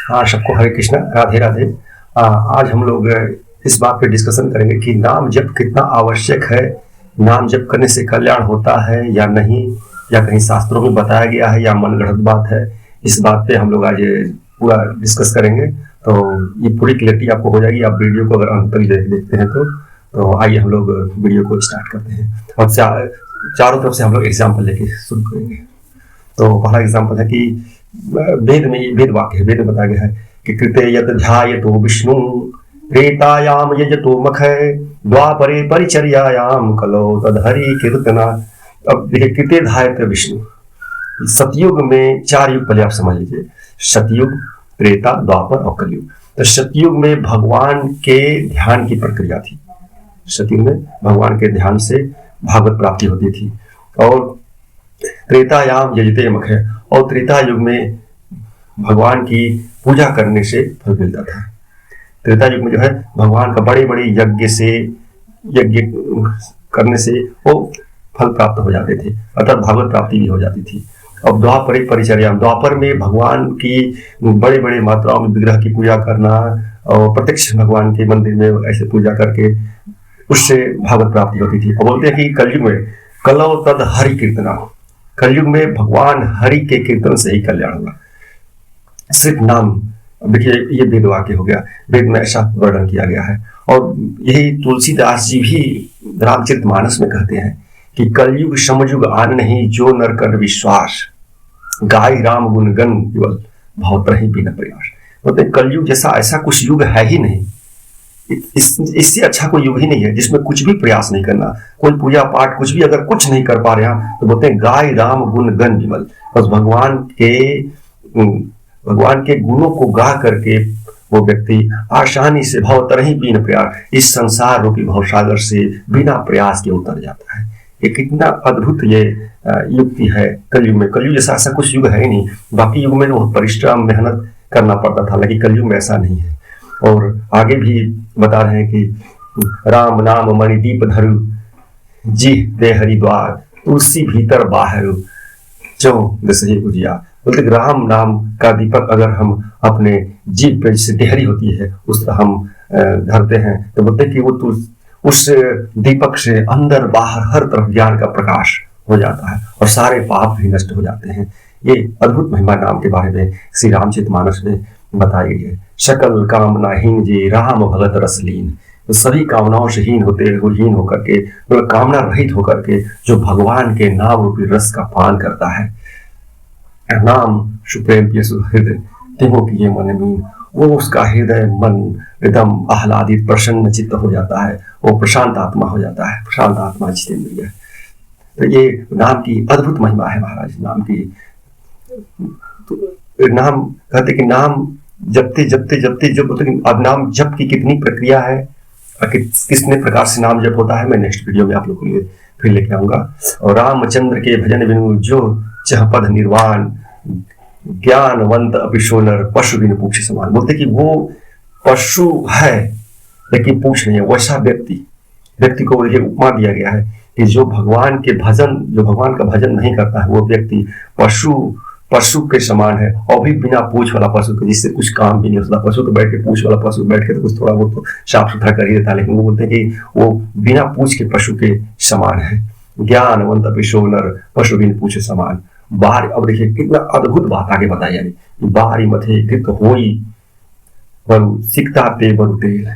हाँ, सबको हरे कृष्णा, राधे राधे। आज हम लोग इस बात पे डिस्कशन करेंगे कि नाम जप कितना आवश्यक है, नाम जप करने से कल्याण होता है या नहीं, या कहीं शास्त्रों में बताया गया है या मनगढ़ंत बात है। इस बात पे हम लोग आज पूरा डिस्कस करेंगे, तो ये पूरी क्लियरिटी आपको हो जाएगी। आप वीडियो को अगर अंत तक देखते हैं तो आइए हम लोग वीडियो को स्टार्ट करते हैं और चारों तरफ से हम लोग एग्जाम्पल लेके शुरू करेंगे। तो पहला एग्जाम्पल है कि वेद में, वेद वाक्य है, वेद में बताया गया है कि कृते यत ध्यायतो विष्णु त्रेतायाम यजतो मखय द्वापरे परिचर्यायाम कलो तदहरि कीर्तना। अब देखिए, कृते ध्यायत विष्णु, सतयुग में 4 युग पहले आप समझ लीजिए, सतयुग, त्रेता, द्वापर और कलयुग। तो सतयुग में भगवान के ध्यान की प्रक्रिया थी, सतयुग में भगवान के ध्यान से भागवत प्राप्ति होती थी। और त्रेतायाम यजते मखय, और त्रेता युग में भगवान की पूजा करने से फल मिलता था। त्रेता युग में जो है भगवान का बड़े बड़े यज्ञ करने से वो फल प्राप्त हो जाते थे, अर्थात भागवत प्राप्ति भी हो जाती थी। अब द्वापर परिचर्या, द्वापर में भगवान की बड़े बड़े मात्राओं में विग्रह की पूजा करना और प्रत्यक्ष भगवान के मंदिर में ऐसे पूजा करके उससे भागवत प्राप्ति होती थी। और बोलते हैं कि कलयुग में कलौ तद हरि कीर्तना, कलयुग में भगवान हरि के कीर्तन से ही कल्याण होगा, सिर्फ नाम। देखिए, ये वेद वाक्य हो गया, वेद में ऐसा वर्णन किया गया है। और यही तुलसीदास जी भी रामचरितमानस में कहते हैं कि कलयुग समयुग आन नहीं, जो नर कर विश्वास, गाय राम गुण गण केवल बहुत रही बिना प्रयास। बोलते कलयुग जैसा ऐसा कुछ युग है ही नहीं, इससे अच्छा कोई युग ही नहीं है जिसमें कुछ भी प्रयास नहीं करना, कोई पूजा पाठ कुछ भी अगर कुछ नहीं कर पा रहे हैं तो बोलते हैं गाय राम गुण गण विमल। बस भगवान के गुणों को गा करके वो व्यक्ति आसानी से भव तरही बिन प्रयास, इस संसार रूपी भवसागर से बिना प्रयास के उतर जाता है। ये कितना अद्भुत ये युक्ति है कलयुग में। कलयुग जैसा ऐसा कुछ युग है ही नहीं। बाकी युग में बहुत परिश्रम मेहनत करना पड़ता था, लेकिन कलयुग में ऐसा नहीं है। और आगे भी बता रहे हैं कि राम नाम मणिदीप धरु, जी दे हरिद्वार, तुलसी भीतर बाहर जो दसही उजिया। बोलते राम नाम का दीपक अगर हम अपने जीभ पे जैसे देहरी होती है उस तरह हम धरते हैं, तो बोलते कि वो उस दीपक से अंदर बाहर हर तरफ ज्ञान का प्रकाश हो जाता है और सारे पाप भी नष्ट हो जाते हैं। ये अद्भुत महिमा नाम के बारे में श्री रामचरितमानस में बताई गई है। सकल कामना हीन जी राम भगत रसलीन, तो सभी कामनाओं से हीन होकर के, मतलब कामना रहित होकर के जो भगवान के नाम रूपी रस का पान करता है, नाम सुप्रेम हृदय तिहो की ये मन मीन, वो उसका हृदय मन एकदम आह्लादित प्रसन्न चित्त हो जाता है, वो प्रशांत आत्मा हो जाता है, प्रशांत आत्मा जितेंद्रिय। तो ये नाम की अद्भुत महिमा है महाराज। नाम की तो नाम कहते कि नाम जपते जपते जपते जब, अब नाम जप की कितनी प्रक्रिया है, कितने प्रकार से नाम जप होता है, मैं नेक्स्ट वीडियो में आप लोगों के लिए फिर लेके आऊंगा। और रामचंद्र के भजन बिनु जो चह पद निर्वाण, ज्ञानवंत अपिशोनर पशु बिन पूछ समान। बोलते कि वो पशु है लेकिन पूछ नहीं है, वैसा व्यक्ति को ये उपमा दिया गया है कि जो भगवान का भजन नहीं करता है वो व्यक्ति पशु के समान है, और भी बिना पूछ वाला पशु के, जिससे कुछ काम भी नहीं होता। पशु तो बैठ के, पूछ वाला पशु बैठ के तो कुछ थोड़ा बहुत तो साफ सुथरा कर ही देता है, लेकिन वो बोलते हैं कि वो बिना पूछ के पशु के समान है। ज्ञानवंत अपिशोनर पशु बिन पूछ समान। बाहर, अब देखिए कितना अद्भुत बात आगे बताई जाए, बाहरी मथे कृत होई बरु सिकता ते बरु तेल,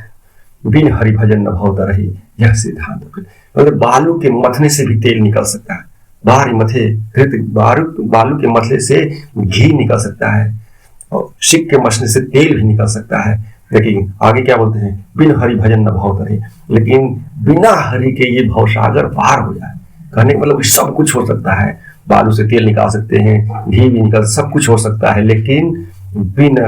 बिन हरि भजन न भवता रही, यह सिद्धांत। मतलब बालू के मथने से भी तेल निकल सकता है, बाहरी मथे कृत बालू के मथने से घी निकल सकता है, और सिक के मथने से तेल भी निकल सकता है। लेकिन आगे क्या बोलते हैं, बिन हरि भजन न भवता रही, लेकिन बिना हरि के ये भवसागर पार हो जाए। कहने का मतलब सब कुछ हो सकता है, बालू से तेल निकाल सकते हैं, घी भी निकाल, सब कुछ हो सकता है, लेकिन बिन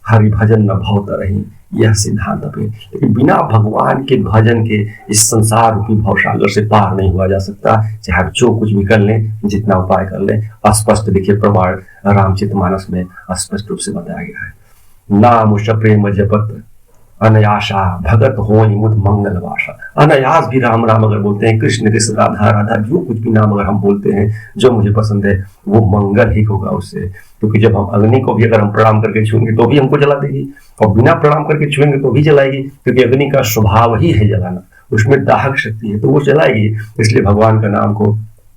हरि भजन न भवता रही, यह सिद्धांत पे। लेकिन बिना भगवान के भजन के इस संसार रूपी भवसागर से पार नहीं हुआ जा सकता, चाहे जो कुछ भी कर लें, जितना उपाय कर लें। स्पष्ट देखिए प्रमाण रामचरितमानस में स्पष्ट रूप से बताया गया है। नाम उस प्रेम जपत अनायासा भगत हो मुद मंगल वासा। अनायास भी राम राम अगर बोलते हैं, कृष्ण कृष्ण राधा राधा, जो कुछ भी नाम अगर हम बोलते हैं जो मुझे पसंद है वो मंगल ही होगा उससे। क्योंकि जब हम अग्नि को भी अगर हम प्रणाम करके छूएंगे तो भी हमको जला देगी, और बिना प्रणाम करके छुएंगे तो भी जलाएगी, क्योंकि अग्नि का स्वभाव ही है जलाना, उसमें दाहक शक्ति है तो वो जलाएगी। इसलिए भगवान का नाम को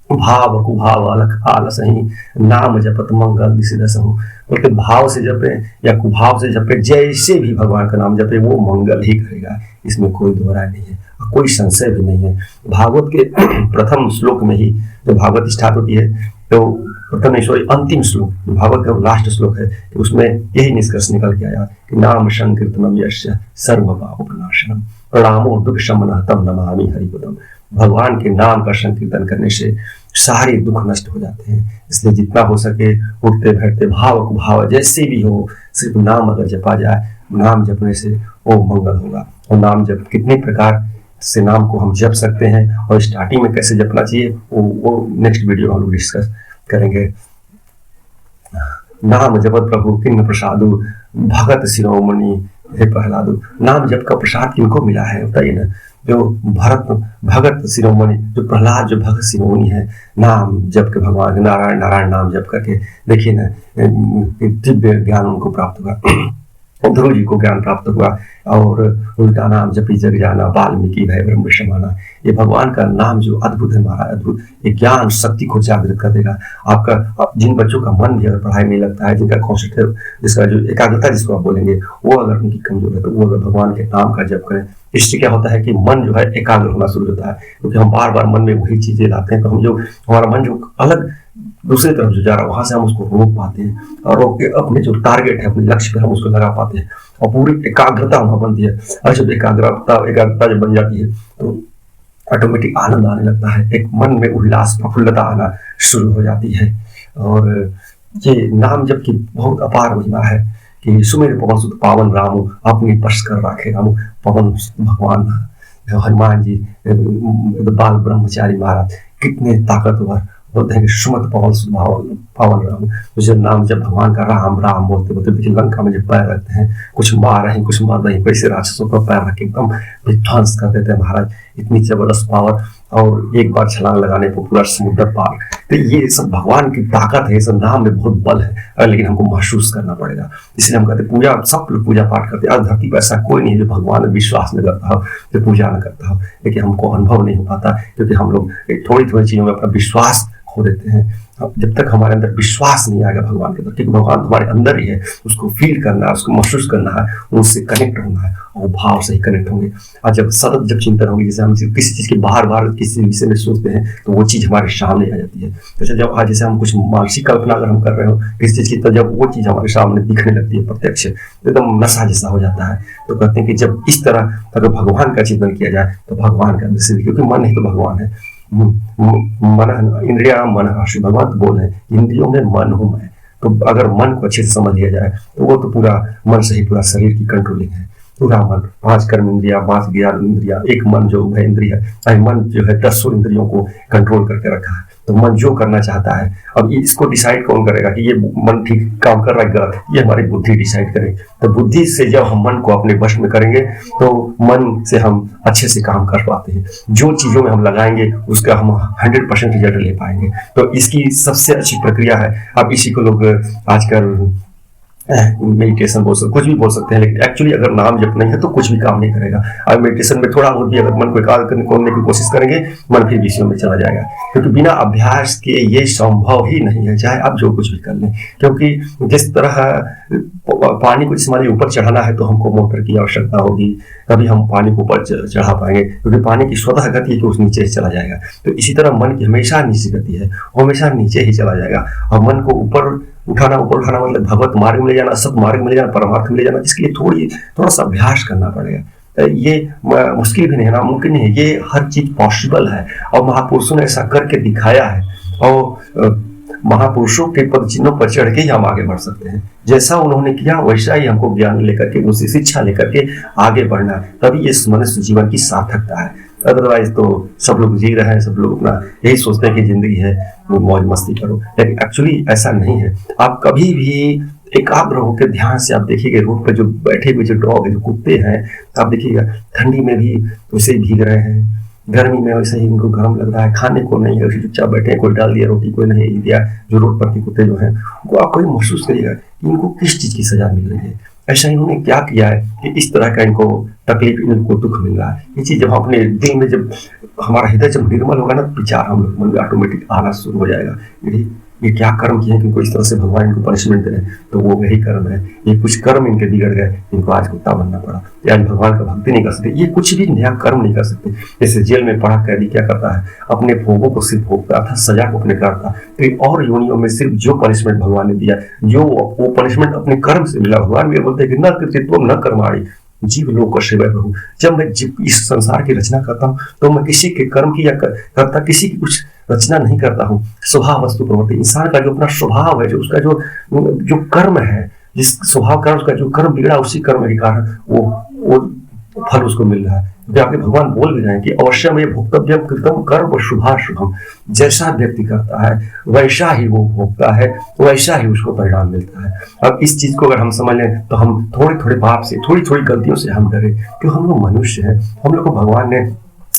भाव कुभाव अलख आलस ही नाम जपत मंगल निशिदसहु, बोलते भाव से जपे या कुभाव से जपे, जैसे भी भगवान का नाम जपे वो मंगल ही करेगा, इसमें कोई दोहराय नहीं है, कोई संशय भी नहीं है। भागवत के प्रथम श्लोक में ही जब भागवत स्टार्ट होती है तो प्रथम सॉरी अंतिम श्लोक, भागवत का लास्ट श्लोक है, तो उसमें यही निष्कर्ष निकल के आया कि नाम संकीर्तनम यस्य सर्व पाप प्रणाशनम प्रणामो दुख शमनः तम नमामि हरिपदम। भगवान के नाम का संकीर्तन करने से सारे दुख नष्ट हो जाते हैं। इसलिए जितना हो सके उठते बैठते भाव कुभाव जैसे भी हो, सिर्फ नाम अगर जपा जाए, नाम जपने से वो मंगल होगा। और नाम जप कितने प्रकार से नाम को हम जप सकते हैं और स्टार्टिंग में कैसे जपना चाहिए वो नेक्स्ट वीडियो में हम लोग डिस्कस करेंगे। नाम जपत प्रभु किन्न प्रसादु भगत शिरोमणि हे प्रहलादु। नाम जप का प्रसाद किनको मिला है बताइए ना। जो भगत शिरोमणि, जो प्रहलाद जो भगत शिरोमणि है, नाम जप के भगवान नारायण नारायण नाम जप करके देखिए ना दिव्य ज्ञान उनको प्राप्त हुआ, ध्रुव जी को ज्ञान प्राप्त हुआ। और उनका नाम जपी जग जाना वाल्मीकि भय ब्रह्म समाना। ये भगवान का नाम जो अद्भुत है महाराज, अद्भुत, ये ज्ञान शक्ति को जागृत कर देगा आपका। जिन बच्चों का मन भी अगर पढ़ाई में लगता है, जिनका कॉन्सेंट्रेट, जिसका जो एकाग्रता जिसको आप बोलेंगे वो अगर उनकी कमजोर है तो वो अगर भगवान के नाम का जप करें, इससे क्या होता है कि मन जो है एकाग्र होना शुरू होता है। क्योंकि हम बार बार मन में वही चीजें लाते हैं, तो हम जो हमारा मन जो अलग दूसरी तरफ जो जा रहा है वहां से हम उसको रोक पाते हैं, और रोक के अपने जो टारगेट है, अपने लक्ष्य पे हम उसको लगा पाते हैं, और पूरी एकाग्रता वहां बनती है। और जब एकाग्रता जब बन जाती है तो ऑटोमेटिक आनंद आने लगता है, एक मन में उल्लास प्रफुल्लता आना शुरू हो जाती है। और ये नाम जब की बहुत अपार महिमा है कि सुमेर पवन सुत पावन रामू अपनी बस कर राखे रामू। पवन भगवान हनुमान जी, बाल ब्रह्मचारी महाराज कितने ताकतवर बोलते हैं कि सुमत पवन सुत पावन राम। तो जब नाम जब भगवान का राम राम बोलते बोलते देखिए लंका में जब पैर रखते हैं, कुछ मार रहे कुछ मार रहे, कैसे राक्षसों का पैर रख के एकदम विध्वंस कर देते हैं महाराज। इतनी जबरदस्त पावर, और एक बार छलांग लगाने पर पूरा समुद्र पार। तो ये सब भगवान की ताकत है, ये सब नाम में बहुत बल है, लेकिन हमको महसूस करना पड़ेगा। इसलिए हम कहते पूजा, सब लोग पूजा पाठ करते हैं। आज धरती पर ऐसा कोई नहीं जो भगवान में विश्वास न करता हो, जो पूजा न करता हो, लेकिन हमको अनुभव नहीं हो पाता, क्योंकि हम लोग थोड़ी थोड़ी चीजों में अपना विश्वास खो देते हैं। जब तक हमारे अंदर विश्वास नहीं आएगा भगवान के प्रति, भगवान हमारे अंदर ही है, उसको फील करना है, उसको महसूस करना है, उससे कनेक्ट होना है, और भाव से ही कनेक्ट होंगे। और जब सतत जब चिंतन होगी, जैसे हम किसी चीज के बार बार किसी विषय में सोचते हैं तो वो चीज हमारे सामने आ जाती है। तो जब आज जैसे हम कुछ मानसिक कल्पना अगर हम कर रहे हो किसी चीज की, तो जब वो चीज हमारे सामने दिखने लगती है प्रत्यक्ष, एकदम नशा जैसा हो जाता है। तो कहते हैं कि जब इस तरह अगर भगवान का चिंतन किया जाए तो भगवान का दृश्य, क्योंकि मन ही तो भगवान है। मन इंद्रिया मन राशि, भगवान तो बोल है इंद्रियों में मन हूं मैं। तो अगर मन को अच्छे से समझ लिया जाए तो वो तो पूरा मन से ही पूरा शरीर की कंट्रोलिंग है। पूरा मन, 5 कर्म इंद्रिया, 5 ज्ञान इंद्रिया, एक मन जो है इंद्रिया है, मन जो है 10 इंद्रियों को कंट्रोल करके रखा है। तो मन जो करना चाहता है, अब इसको डिसाइड कौन करेगा कि ये मन ठीक काम कर रहा है गलत, ये हमारी बुद्धि डिसाइड करेगी। तो बुद्धि से जब हम मन को अपने वश में करेंगे तो मन से हम अच्छे से काम कर पाते हैं। जो चीजों में हम लगाएंगे उसका हम 100% रिजल्ट ले पाएंगे। तो इसकी सबसे अच्छी प्रक्रिया है, अब इसी को लोग आजकल मेडिटेशन बोल सकते, कुछ भी बोल सकते हैं, लेकिन एक्चुअली अगर नाम जप नहीं है तो कुछ भी काम नहीं करेगा। अब मेडिटेशन में थोड़ा बहुत भी अगर मन को एकाग्र करने की कोशिश करेंगे, मन फिर विषयों में चला जाएगा, क्योंकि बिना अभ्यास के ये संभव ही नहीं है, चाहे आप जो कुछ भी कर लें। क्योंकि जिस तरह पानी को हमारे ऊपर चढ़ाना है तो हमको मोटर की आवश्यकता होगी, तभी हम पानी को ऊपर चढ़ा पाएंगे, क्योंकि पानी की स्वतः गति है कि उस नीचे ही चला जाएगा। तो इसी तरह मन की हमेशा नीचे गति है, हमेशा नीचे ही चला जाएगा। और मन को ऊपर उठाना मतलब भगवत मार्ग में ले जाना, सत मार्ग में ले जाना, परमार्थ में ले जाना, इसके लिए थोड़ा सा अभ्यास करना पड़ेगा। ये मुश्किल भी नहीं है, नामुमकिन नहीं है, ये हर चीज पॉसिबल है, और महापुरुषों ने ऐसा करके दिखाया है। और महापुरुषों के पद चिन्हों पर चढ़ के ही हम आगे बढ़ सकते हैं। जैसा उन्होंने किया वैसा ही हमको ज्ञान लेकर के, उसी शिक्षा लेकर के आगे बढ़ना है, तभी ये मनुष्य जीवन की सार्थकता है। अदरवाइज तो सब लोग जी रहे हैं, सब लोग अपना यही सोचते हैं कि जिंदगी है वो मौज मस्ती करो, लेकिन एक्चुअली ऐसा नहीं है। आप कभी भी एकाग्र होकर ध्यान से आप देखिएगा रोड पर जो बैठे हुए जो डॉग है, जो कुत्ते हैं, आप देखिएगा ठंडी में भी वैसे ही भीग रहे हैं, गर्मी में वैसे ही उनको गर्म लग रहा है, खाने को नहीं है, चुपचाप बैठे हैं, कोई डाल दिया रोटी, कोई नहीं दिया। जो रोड पर के कुत्ते जो हैं उनको आप कोई महसूस करिएगा कि इनको किस चीज की सजा मिल रही है, ऐसा इन्होंने क्या किया है कि इस तरह का इनको तकलीफ, इनको दुख मिल रहा है। ये चीज जब अपने दिल में, जब हमारा हृदय जब निर्मल होगा ना, विचार हम लोग मन में ऑटोमेटिक आना शुरू हो जाएगा, ये क्या कर्म किए हैं कि इनको इस तरह से भगवान इनको पनिशमेंट दे रहे हैं, तो वो वही कर्म है। ये कुछ कर्म इनके बिगड़ गए, इनको आज कुत्ता बनना पड़ा, आज भगवान का भक्ति नहीं कर सकते, ये कुछ भी नया कर्म नहीं कर सकते। जैसे जेल में पड़ा कैदी क्या करता है, अपने भोगों को सिर्फ भोगता था, सजा को अपने करता, तो और योनियों में सिर्फ जो पनिशमेंट भगवान ने दिया, जो वो पनिशमेंट अपने कर्म से मिला। भगवान भी बोलते हैं कि न कृत्यत्वम न कर्माणि जीव लोक सेवा प्रभु। जब मैं इस संसार की रचना करता हूँ तो मैं किसी के कर्म की या करता किसी की कुछ रचना नहीं करता हूँ। स्वभाव वस्तु प्रवृत्ति, इंसान का जो अपना स्वभाव है, जो उसका जो कर्म है, जिस स्वभाव कर्म उसका जो कर्म बिगड़ा, उसी कर्म के कारण वो फल उसको मिल रहा है। तो आपके भगवान बोल भी रहे हैं कि अवश्य में भोक्तव्यम कृतम कर्म शुभाशुभम, जैसा व्यक्ति करता है वैसा ही वो भोगता है, वैसा ही उसको परिणाम मिलता है। अब इस चीज को अगर हम समझ लें तो हम थोड़े थोड़े पाप से, थोड़ी थोड़ी गलतियों से हम डरे, क्योंकि हम लोग मनुष्य हैं। हम लोग को भगवान ने,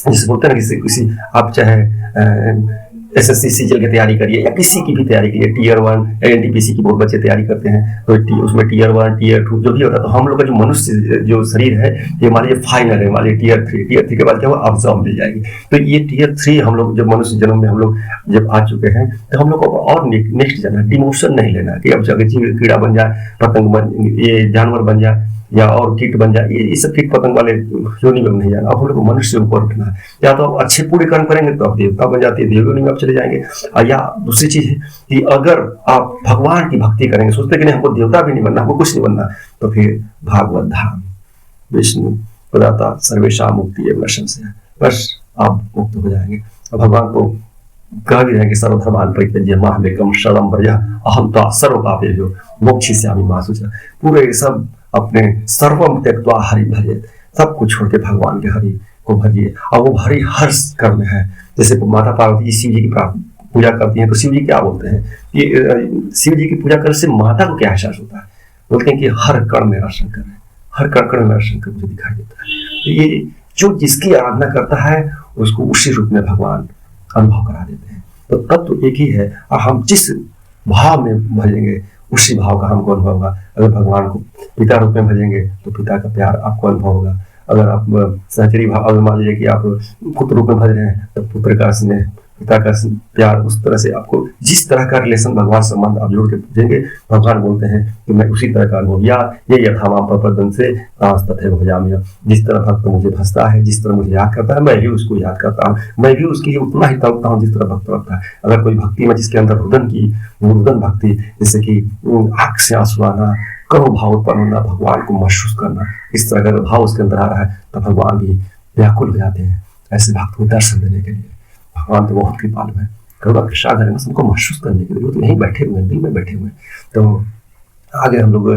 जैसे बोलते हैं ना, किसी आप चाहे एसएससी सीजीएल की तैयारी करिए या किसी की भी तैयारी करिए, टीयर 1 एनटीपीसी की बहुत बच्चे तैयारी करते हैं, तो उसमें टीयर 1 टीयर 2 जो भी होता है, तो हम लोग का जो मनुष्य जो शरीर है, ये हमारे फाइनल है, हमारे टीयर 3 के बाद क्या हुआ, एग्जाम मिल जाएगी। तो ये टीयर 3 हम लोग जब मनुष्य जन्म में हम लोग जब आ चुके हैं, तो हम लोग को और नेक्स्ट जाना, डिमोशन नहीं लेना कि अब जगह कीड़ा बन जाए, पतंग बन, ये जानवर बन जाए या और कीट बन जाए, ये सब कीट पतंग वाले योनि में नहीं जाना। अब हम लोग को मनुष्य से ऊपर उठना है। या तो आप अच्छे पूरे कर्म करेंगे तो आप देवता बन जाते हैं, देव योनि में आप चले जाएंगे। या दूसरी चीज है कि अगर आप भगवान की भक्ति करेंगे, सोचते कि नहीं हमको देवता भी नहीं बनना, हमको कुछ नहीं बनना, तो फिर भागवत धाम विष्णु प्रदाता सर्वेशा मुक्ति एवं संशय, बस आप मुक्त हो जाएंगे। और भगवान को कह भी रहे कि सर्वधर्मान परित्यज्य मामेकं शरणं व्रज अहं त्वा सर्व पापेभ्यो मोक्षयिष्यामि मा शुचः। पूरे सब अपने सर्वम त्यक्त्वा हरि भजेत, सब कुछ छोड़ के भगवान के हरि को भजिए। और वो हरि हर्ष कर्म है। जैसे माता पार्वती शिव जी की पूजा करती हैं, तो शिव जी क्या बोलते हैं कि शिव जी की पूजा करने से माता को क्या एहसास होता है, बोलते हैं कि हर कण मेरा शंकर है, हर कण मेरा शंकर मुझे दिखाई देता है। तो ये जो जिसकी आराधना करता है उसको उसी रूप में भगवान अनुभव करा देते हैं। तो तत्व एक ही है, और हम जिस भाव में भजेंगे उसी भाव का हमको अनुभव होगा। अगर भगवान को पिता रूप में भजेंगे तो पिता का प्यार आपको अनुभव होगा। अगर आप सहचरी भाव, अगर मान लीजिए कि आप पुत्र रूप में भज रहे हैं, तो पुत्र का स्नेह, पिता का प्यार, उस तरह से आपको जिस तरह का रिलेशन भगवान संबंध आप जोड़ के पूछेंगे, भगवान बोलते हैं कि मैं उसी तरह का अनुभव, या ये यथावाम प्रपदन से तथे भजाम्य, जिस तरह भक्त मुझे भजता है, जिस तरह मुझे याद करता है, मैं भी उसको याद करता हूँ, मैं भी उसकी उतना ही तड़पता हूँ जिस तरह भक्त रखता है। अगर कोई भक्ति में जिसके अंदर रुदन भक्ति, जैसे कि आंख से आंसू आना, करो भाव उत्पन्न होना, भगवान को महसूस करना, इस तरह का भाव उसके अंदर आ रहा है, तो भगवान भी व्याकुल हो जाते हैं ऐसे भक्त को दर्शन देने के लिए। भगवान तो बहुत कृपालु है, करुणा के सागर है, सबको महसूस करने के लिए वो तो यहीं बैठे हुए हैं, दिल में बैठे हुए हैं। तो आगे हम लोग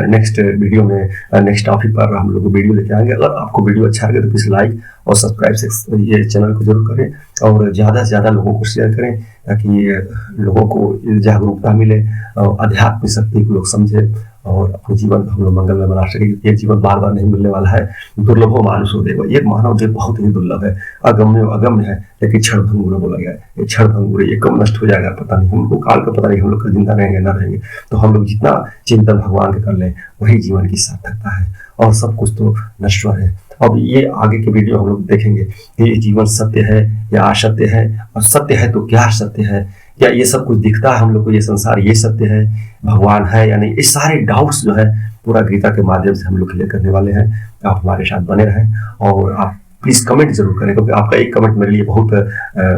नेक्स्ट वीडियो में नेक्स्ट टॉपिक पर हम लोग वीडियो लेके आएंगे। अगर आपको वीडियो अच्छा लगे तो प्लीज़ लाइक और सब्सक्राइब से ये चैनल को जरूर करें, और ज़्यादा से ज़्यादा लोगों को शेयर करें, ताकि लोगों को जागरूकता मिले, आध्यात्मिक शक्ति को लोग समझे, और अपने जीवन हम लोग मंगलमय बना सके। ये जीवन बार बार नहीं मिलने वाला है। दुर्लभो मानुषो देव, ये मानव देव बहुत ही दुर्लभ है, अगम्य है, लेकिन क्षण भंगुर बोला गया है। ये क्षण भंगुर, ये कब नष्ट हो जाएगा पता नहीं, हमको काल का पता नहीं, हम लोग का जिंदा रहेंगे ना रहेंगे। तो हम लोग जितना चिंतन भगवान के कर लें वही जीवन की सार्थकता है, और सब कुछ तो नश्वर है। अब ये आगे के वीडियो हम लोग देखेंगे कि ये जीवन सत्य है या असत्य है, और सत्य है तो क्या सत्य है, क्या ये सब कुछ दिखता है हम लोग को, ये संसार ये सत्य है, भगवान है या नहीं, ये सारे डाउट्स जो है पूरा गीता के माध्यम से हम लोग क्लियर करने वाले हैं। आप हमारे साथ बने रहें, और आप प्लीज़ कमेंट जरूर करें, क्योंकि आपका एक कमेंट मेरे लिए बहुत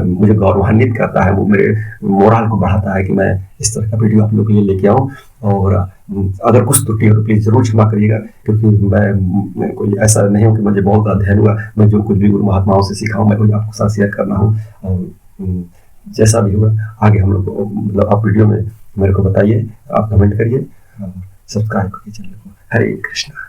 मुझे गौरवान्वित करता है, वो मेरे मोरल को बढ़ाता है कि मैं इस तरह का वीडियो आप लोग के लिए लेके आऊँ। और अगर कुछ त्रुटि हो तो प्लीज़ जरूर क्षमा करिएगा, क्योंकि मैं कोई ऐसा नहीं हूँ कि मुझे बहुत अध्ययन हुआ, मैं जो कुछ भी गुरु महात्माओं से सीखा हूँ मैं वही आपको साथ शेयर करना हूँ। और जैसा भी होगा आगे हम लोग को, मतलब आप वीडियो में मेरे को बताइए, आप कमेंट करिए, सब्सक्राइब करिए चैनल को। हरे कृष्णा।